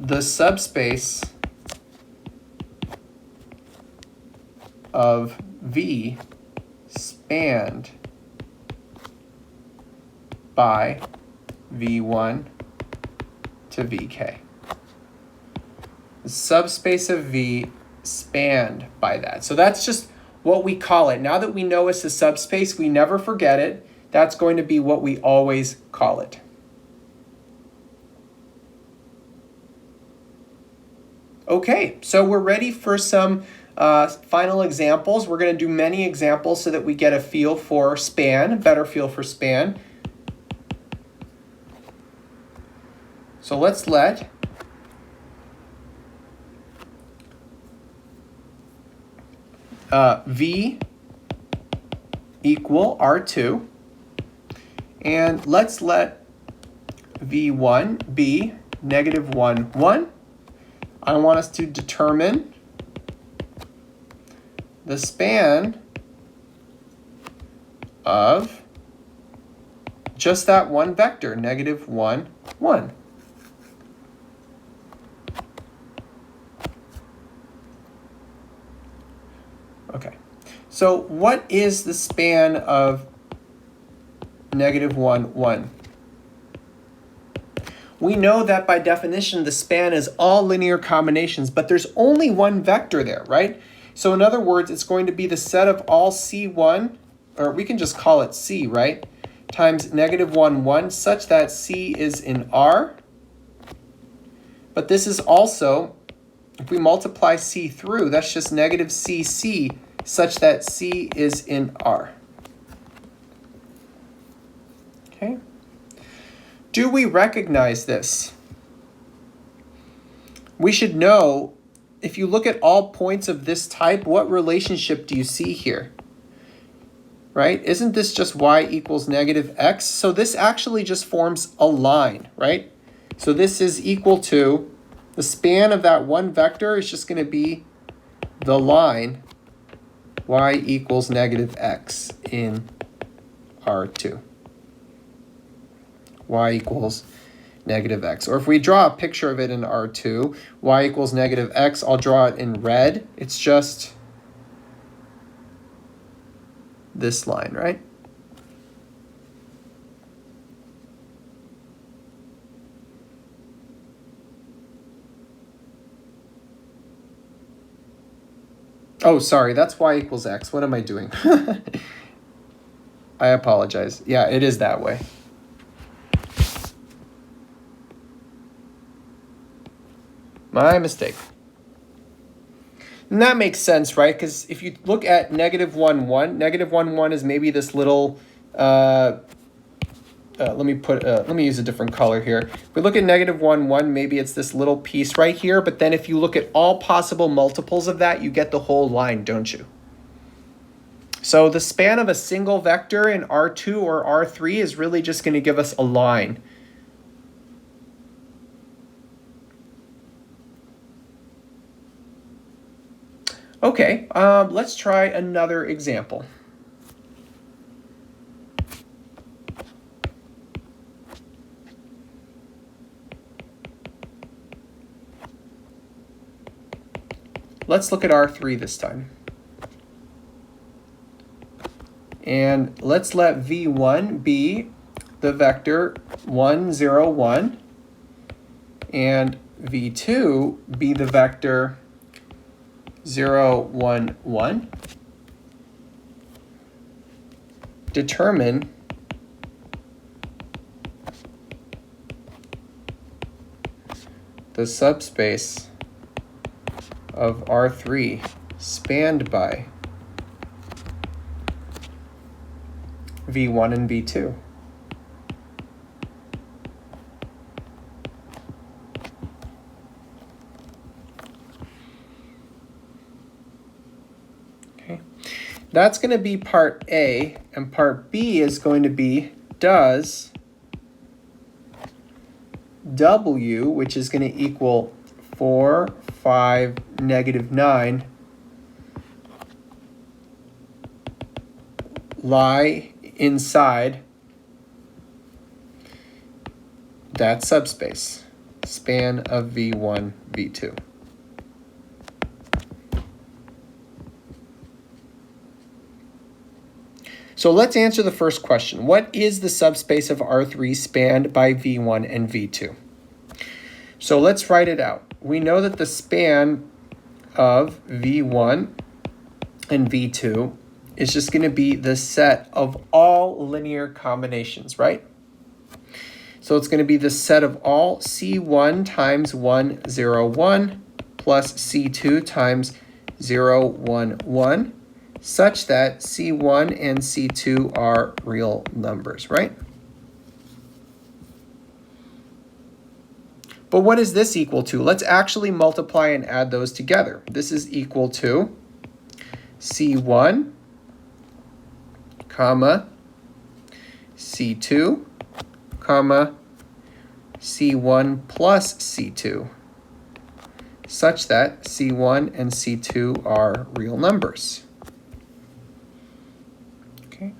the subspace of V spanned by V1 to Vk. The subspace of V spanned by that. So that's just what we call it. Now that we know it's a subspace, we never forget it. That's going to be what we always call it. Okay, so we're ready for some final examples. We're going to do many examples so that we get a feel for span, a better feel for span. So let's let V equal R2, and let's let V1 be -1, 1. I want us to determine the span of just that one vector, -1, 1. Okay, so what is the span of -1, 1? We know that by definition the span is all linear combinations, but there's only one vector there, right? So in other words, it's going to be the set of all C1, or we can just call it C, right? Times -1, 1, such that C is in R. But this is also, if we multiply C through, that's just -CC, such that C is in R. Okay. Do we recognize this? We should know, if you look at all points of this type, what relationship do you see here? Right? Isn't this just y equals -x? So this actually just forms a line, right? So this is equal to, the span of that one vector is just going to be the line y equals -x in R2. Y equals -x. Or if we draw a picture of it in R2, y equals -x, I'll draw it in red. It's just this line, right? Oh, sorry, that's y equals x. What am I doing? I apologize. Yeah, it is that way. My mistake. And that makes sense, right? Because if you look at -1, 1, -1, 1 is maybe this little, let me use a different color here. If we look at -1, 1, maybe it's this little piece right here, but then if you look at all possible multiples of that, you get the whole line, don't you? So the span of a single vector in R2 or R3 is really just going to give us a line. Okay, let's try another example. Let's look at R3 this time. And let's let V1 be the vector 1, 0, 1, and V2 be the vector 0, 1, 1. Determine the subspace of R3 spanned by V1 and V2. Okay, that's going to be part A, and part B is going to be, does W, which is going to equal 4, 5, -9, lie inside that subspace, span of V1, V2. So let's answer the first question. What is the subspace of R3 spanned by V1 and V2? So let's write it out. We know that the span of V1 and V2 is just going to be the set of all linear combinations, right? So it's going to be the set of all C1 times 1, 0, 1 plus C2 times 0, 1, 1, such that C1 and C2 are real numbers, right? But what is this equal to? Let's actually multiply and add those together. This is equal to C1, comma, C2, comma, C1 plus C2, such that C1 and C2 are real numbers. Okay.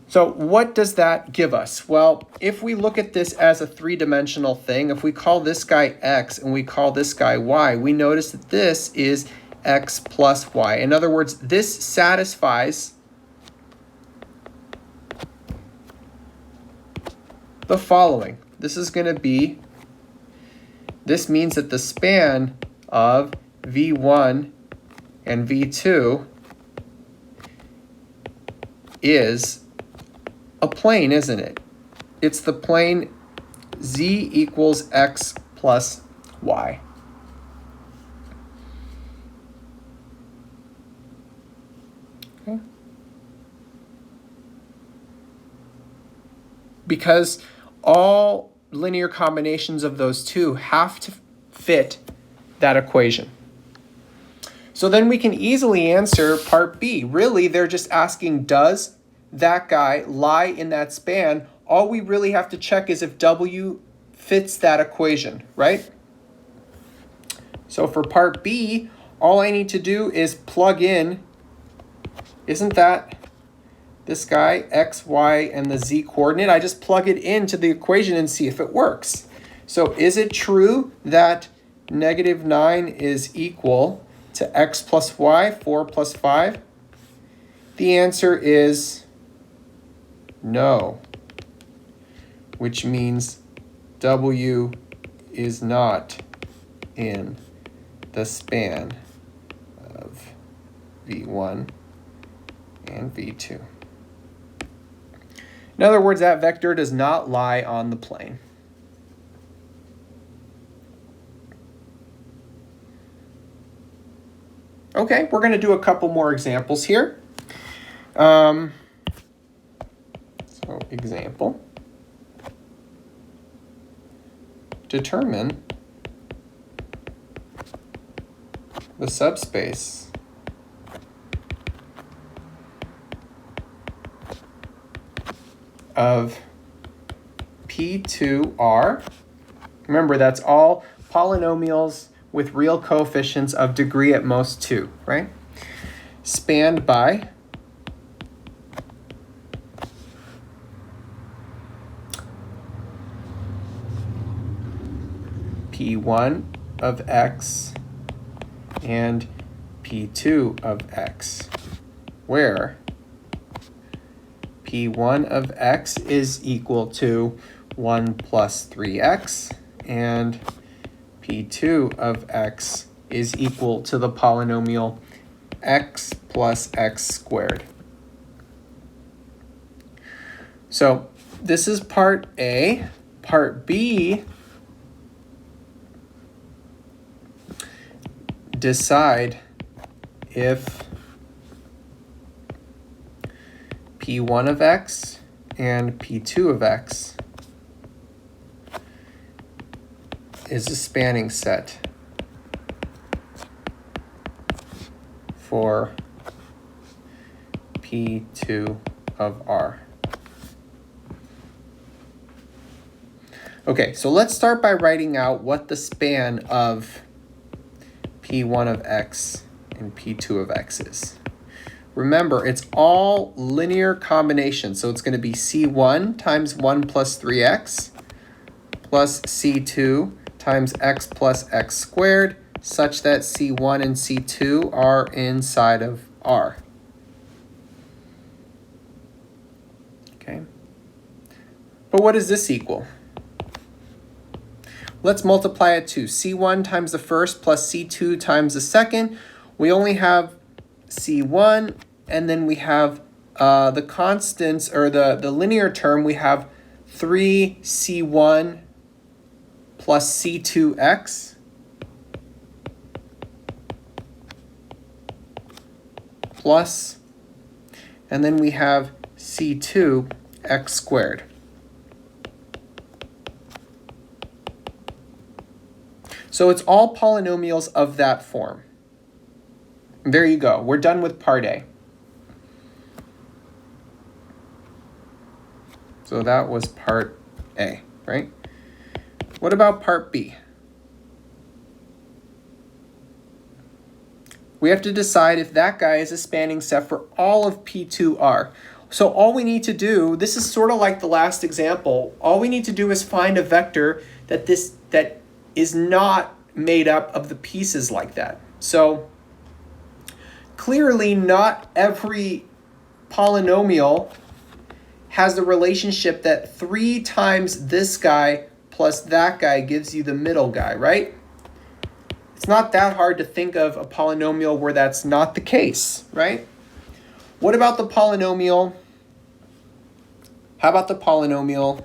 So what does that give us? Well, if we look at this as a three-dimensional thing, if we call this guy X and we call this guy Y, we notice that this is X plus Y. In other words, this satisfies the following. This is going to be, this means that the span of V1 and V2 is a plane, isn't it? It's the plane Z equals X plus Y. Okay. Because all linear combinations of those two have to fit that equation. So then we can easily answer part B. Really, they're just asking, does that guy lie in that span? All we really have to check is if W fits that equation, right? So for part B, all I need to do is plug in, isn't that this guy, X, Y, and the Z coordinate? I just plug it into the equation and see if it works. So is it true that -9 is equal to X plus Y, 4 plus 5? The answer is no, which means W is not in the span of V1 and V2. In other words, that vector does not lie on the plane. Okay, we're going to do a couple more examples here. So, example. Determine the subspace of P2R. Remember, that's all polynomials with real coefficients of degree at most 2, right? Spanned by P1 of X and P2 of X, where P1 of X is equal to 1 plus 3X, and P2 of X is equal to the polynomial X plus X squared. So this is part A. Part B, decide if P1 of X and P2 of X is a spanning set for P2 of R. Okay, so let's start by writing out what the span of P1 of X and P2 of X is. Remember, it's all linear combinations, so it's going to be C1 times 1 plus 3X plus C2 times X plus X squared, such that C1 and C2 are inside of R. Okay. But what does this equal? Let's multiply it to C1 times the first plus C2 times the second. We only have C1, and then we have the constants, or the linear term, we have 3C1 plus C2x plus, and then we have C2x squared. So it's all polynomials of that form. And there you go. We're done with part A. So that was part A, right? What about part B? We have to decide if that guy is a spanning set for all of P2R. So all we need to do, this is sort of like the last example, all we need to do is find a vector that is not made up of the pieces like that. So clearly not every polynomial has the relationship that 3 times this guy plus that guy gives you the middle guy, right? It's not that hard to think of a polynomial where that's not the case, right? What about the polynomial? How about the polynomial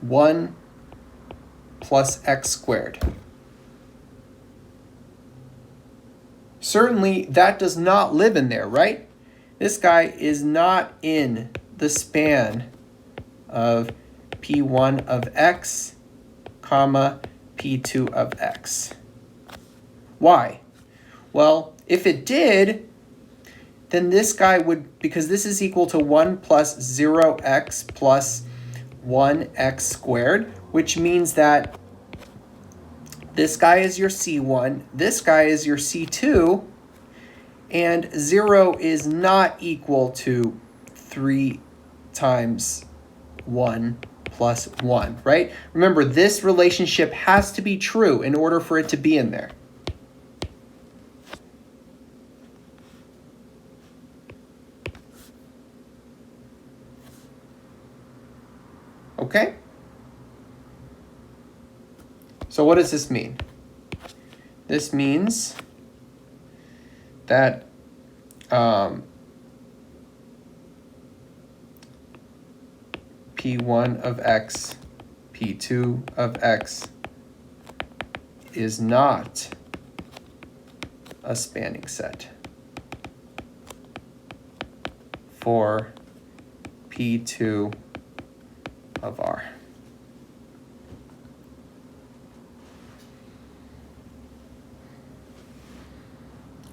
1 plus x squared? Certainly that does not live in there, right? This guy is not in the span of P1 of x, comma, P2 of x. Why? Well, if it did, then this guy would, because this is equal to 1 plus 0x plus 1x squared, which means that this guy is your C1, this guy is your C2, and 0 is not equal to 3 times 1 plus 1, right? Remember, this relationship has to be true in order for it to be in there. Okay? So what does this mean? This means that P1 of x, P2 of x is not a spanning set for P2 of R.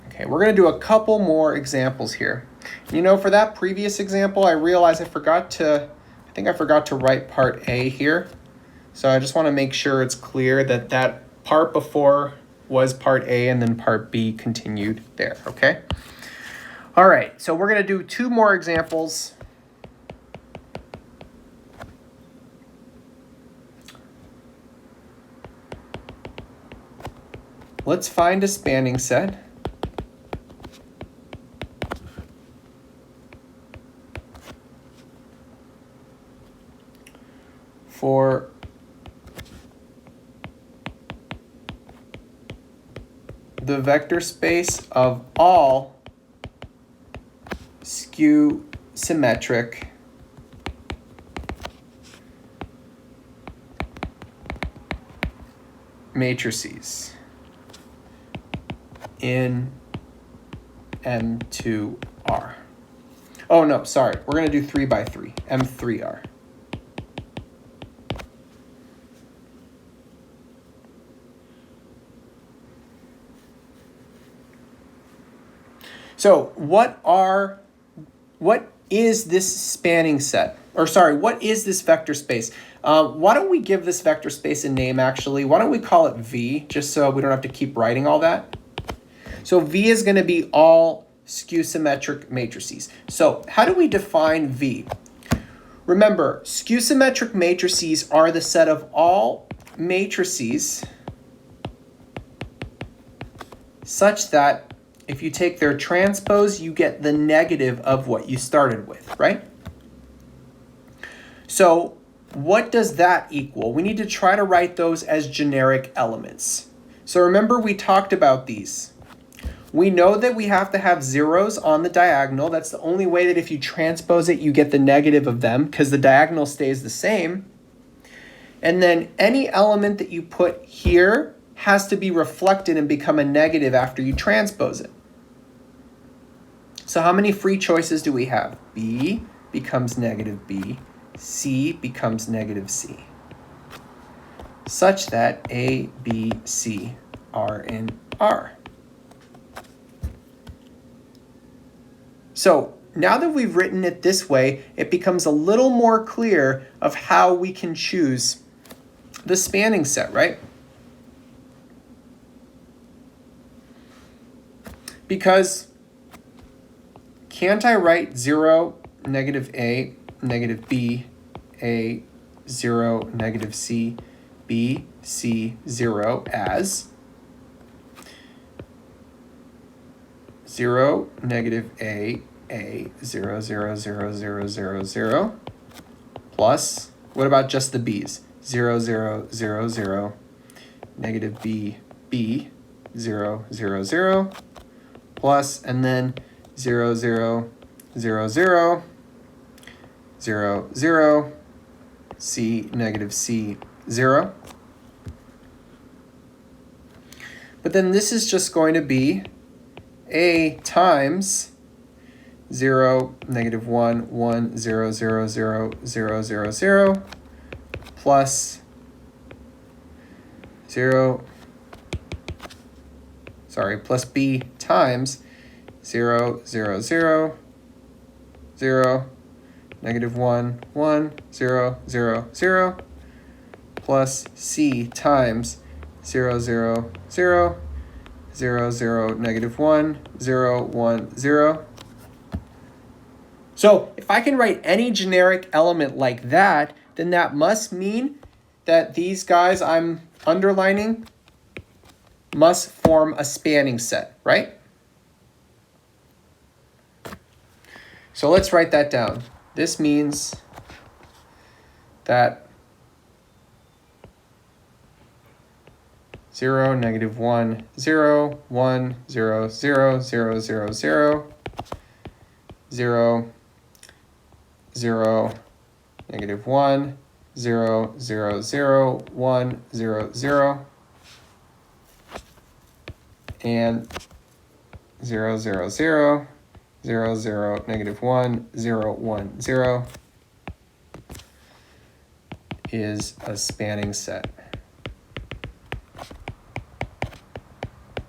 Okay, we're going to do a couple more examples here. You know, for that previous example, I realized I forgot to write part A here. So I just want to make sure it's clear that that part before was part A and then part B continued there, okay? All right, so we're going to do 2 more examples. Let's find a spanning set for the vector space of all skew symmetric matrices in M2R. Oh no, sorry, we're going to do 3 by 3, M3R. So what is this spanning set? Or sorry, what is this vector space? Why don't we give this vector space a name, actually? Why don't we call it V, just so we don't have to keep writing all that? So V is going to be all skew symmetric matrices. So how do we define V? Remember, skew symmetric matrices are the set of all matrices such that if you take their transpose, you get the negative of what you started with, right? So what does that equal? We need to try to write those as generic elements. So remember we talked about these. We know that we have to have zeros on the diagonal. That's the only way that if you transpose it, you get the negative of them because the diagonal stays the same. And then any element that you put here has to be reflected and become a negative after you transpose it. So how many free choices do we have? B becomes negative B. C becomes negative C. Such that A, B, C are in R. So now that we've written it this way, it becomes a little more clear of how we can choose the spanning set, right? Because can't I write 0, negative A, negative B, A, 0, negative C, B, C, 0 as 0, negative A, 0, 0, 0, 0, 0, 0, plus, what about just the B's? 0, 0, 0, 0, negative B, B, 0, 0, 0, plus, and then 0, 0, 0, 0, 0, 0, C, negative C, 0. But then this is just going to be A times 0, negative 1, 1, 0, 0, 0, 0, 0, 0, plus 0, plus B times 0, 0, 0, 0, negative 1, 1, 0, 0, 0, plus C times 0, 0, 0, 0, 0, negative 1, 0, 1, 0. So if I can write any generic element like that, then that must mean that these guys I'm underlining must form a spanning set, right? So let's write that down. This means that 0, negative 1, 0, 1, 0, 0, 0, 0, 0, 0, 0, negative 1, 0, 0, 0, 1, 0, 0, and 0, 0, 0, 0, 0, negative 1, 0, 1, 0 is a spanning set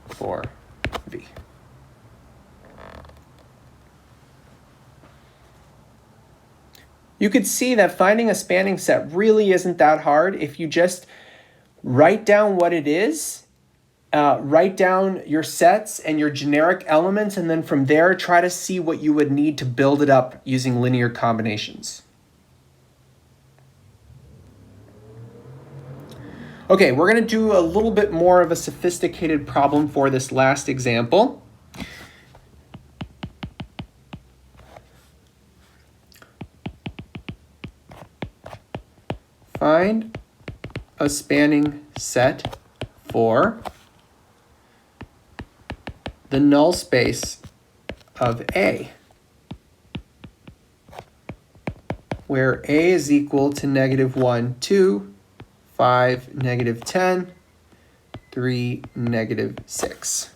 for V. You could see that finding a spanning set really isn't that hard if you just write down what it is, write down your sets and your generic elements, and then from there try to see what you would need to build it up using linear combinations. Okay, we're going to do a little bit more of a sophisticated problem for this last example. Find a spanning set for the null space of A, where A is equal to negative 1, 2, 5, negative 10, 3, negative 6.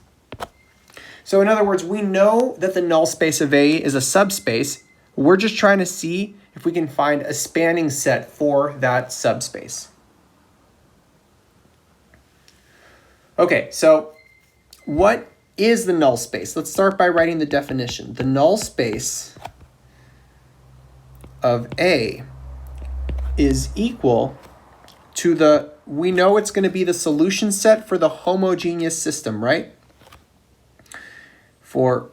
So in other words, we know that the null space of A is a subspace. We're just trying to see if we can find a spanning set for that subspace. Okay, so what is the null space? Let's start by writing the definition. The null space of A is equal to the, we know it's going to be the solution set for the homogeneous system, right? For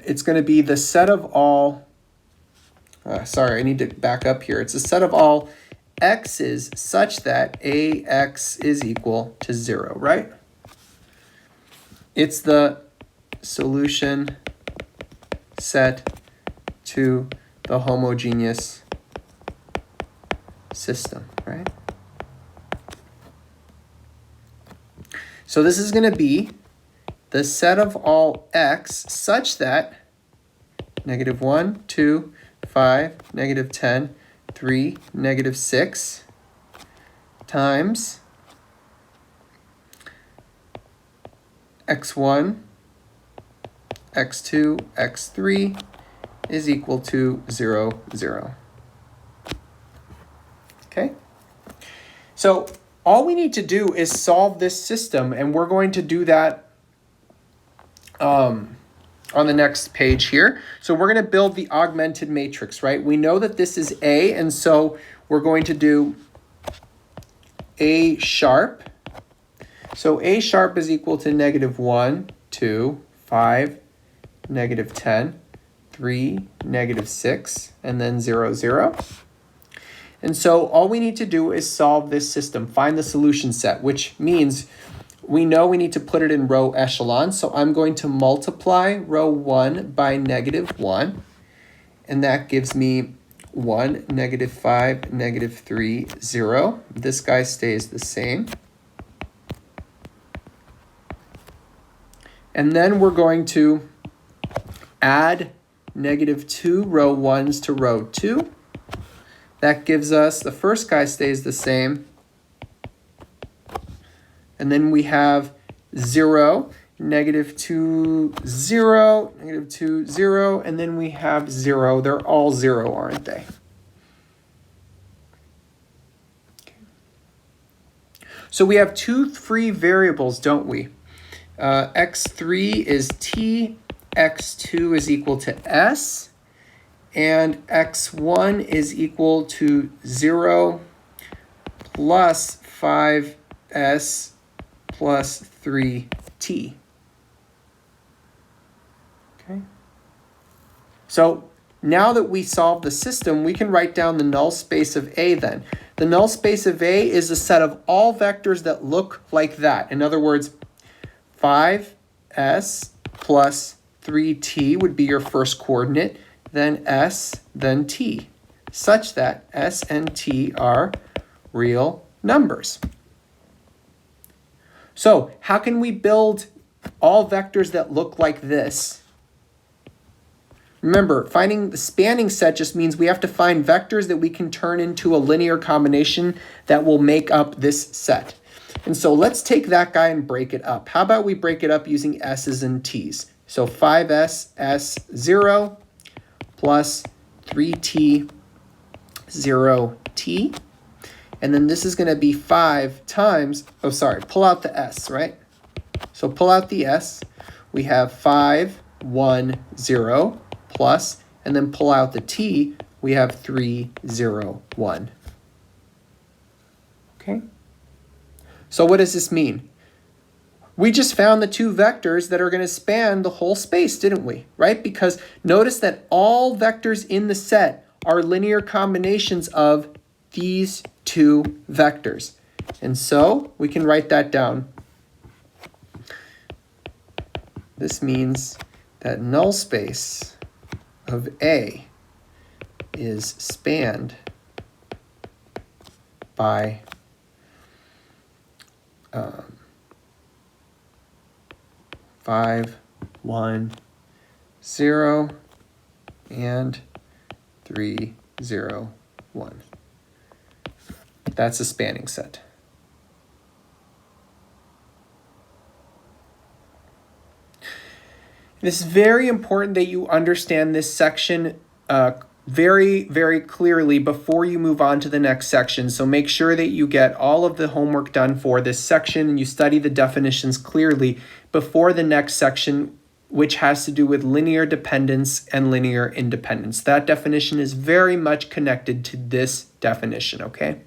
it's going to be the set of all, sorry, I need to back up here. It's a set of all x's such that ax is equal to 0, right? It's the solution set to the homogeneous system, right? So this is going to be the set of all x such that -1, 2, 5, -10, 3, -6 times x1, x2, x3 is equal to 0, 0. Okay? So all we need to do is solve this system, and we're going to do that on the next page here. So we're going to build the augmented matrix, right? We know that this is A, and so we're going to do A sharp. So A sharp is equal to -1, 2, 5, -10, 3, -6, and then 0, 0. And so all we need to do is solve this system, find the solution set, which means we know we need to put it in row echelon. So I'm going to multiply row 1 by -1, and that gives me 1, -5, -3, 0. This guy stays the same. And then we're going to add -2 row 1s to row 2. That gives us, the first guy stays the same. And then we have 0, -2, 0, -2, 0, and then we have 0. They're all 0, aren't they? Okay. So we have two free variables, don't we? X3 is t, x2 is equal to s, and x1 is equal to 0 plus 5s plus 3t. Okay. So now that we solved the system, we can write down the null space of A then. The null space of A is a set of all vectors that look like that. In other words, 5s plus 3t would be your first coordinate, then s, then t, such that s and t are real numbers. So how can we build all vectors that look like this? Remember, finding the spanning set just means we have to find vectors that we can turn into a linear combination that will make up this set. And so let's take that guy and break it up. How about we break it up using s's and t's? So 5s, s, 0, plus 3t, 0t. And then this is going to be 5 times, oh, sorry, pull out the s, right? So pull out the s. We have 5, 1, 0, plus, and then pull out the t. We have 3, 0, 1. Okay? So what does this mean? We just found the two vectors that are going to span the whole space, didn't we? Right? Because notice that all vectors in the set are linear combinations of these two vectors. And so we can write that down. This means that null space of A is spanned by 5, 1, 0, and 3, 0, 1. That's a spanning set. It's very important that you understand this section very, very clearly before you move on to the next section. So make sure that you get all of the homework done for this section and you study the definitions clearly before the next section, which has to do with linear dependence and linear independence. That definition is very much connected to this definition, okay?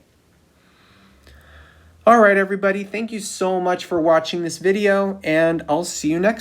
All right, everybody, thank you so much for watching this video, and I'll see you next time.